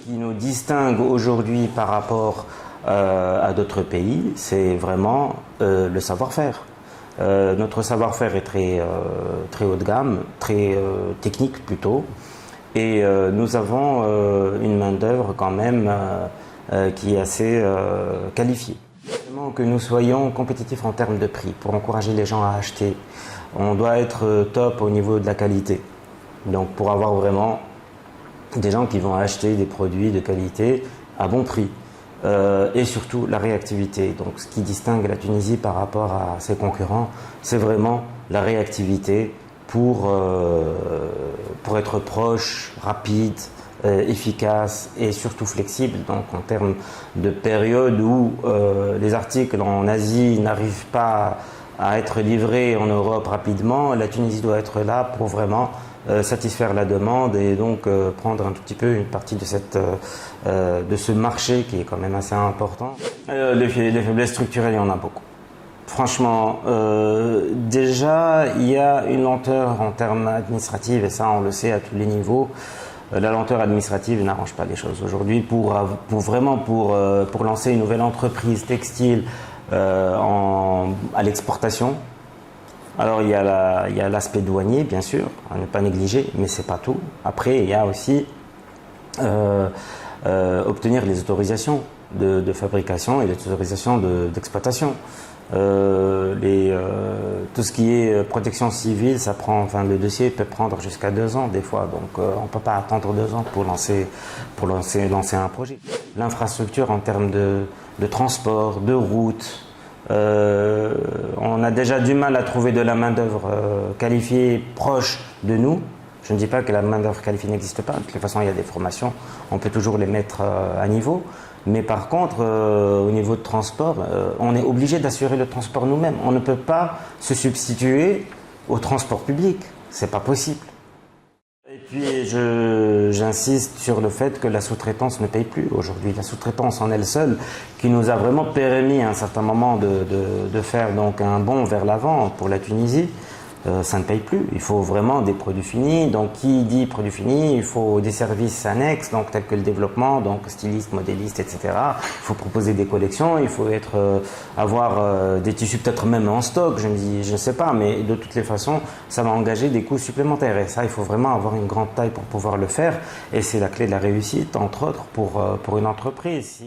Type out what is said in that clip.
qui nous distingue aujourd'hui par rapport à d'autres pays, c'est vraiment le savoir-faire. Notre savoir-faire est très haut de gamme, très technique plutôt, et nous avons une main-d'œuvre quand même qui est assez qualifiée. Que nous soyons compétitifs en termes de prix pour encourager les gens à acheter. On doit être top au niveau de la qualité. Donc pour avoir vraiment des gens qui vont acheter des produits de qualité à bon prix. Et surtout la réactivité. Donc ce qui distingue la Tunisie par rapport à ses concurrents, c'est vraiment la réactivité pour être proche, rapide, efficace et surtout flexible. Donc en termes de période où les articles en Asie n'arrivent pas à être livrés en Europe rapidement, la Tunisie doit être là pour vraiment satisfaire la demande et donc prendre un tout petit peu une partie de ce marché qui est quand même assez important. Les faiblesses structurelles, il y en a beaucoup. Franchement, déjà, il y a une lenteur en termes administratifs et ça, on le sait à tous les niveaux. La lenteur administrative n'arrange pas les choses. Aujourd'hui, pour lancer une nouvelle entreprise textile à l'exportation, alors il y a l'aspect douanier, bien sûr, à ne pas négliger, mais c'est pas tout. Après, il y a aussi obtenir les autorisations de fabrication et les autorisations d'exploitation. Tout ce qui est protection civile, le dossier peut prendre jusqu'à 2 ans des fois, donc on ne peut pas attendre 2 ans pour lancer un projet. L'infrastructure en termes de transport, de route, on a déjà du mal à trouver de la main-d'œuvre qualifiée proche de nous. Je ne dis pas que la main-d'œuvre qualifiée n'existe pas, de toute façon il y a des formations, on peut toujours les mettre à niveau. Mais par contre, au niveau de transport, on est obligé d'assurer le transport nous-mêmes. On ne peut pas se substituer au transport public. C'est pas possible. Et puis, j'insiste sur le fait que la sous-traitance ne paye plus aujourd'hui. La sous-traitance en elle seule, qui nous a vraiment permis à un certain moment de faire donc un bond vers l'avant pour la Tunisie, ça ne paye plus. Il faut vraiment des produits finis. Donc, qui dit produits finis, il faut des services annexes, donc tels que le développement, donc styliste, modéliste, etc. Il faut proposer des collections. Il faut avoir des tissus peut-être même en stock. Je ne sais pas, mais de toutes les façons, ça va engager des coûts supplémentaires. Et ça, il faut vraiment avoir une grande taille pour pouvoir le faire. Et c'est la clé de la réussite, entre autres, pour une entreprise.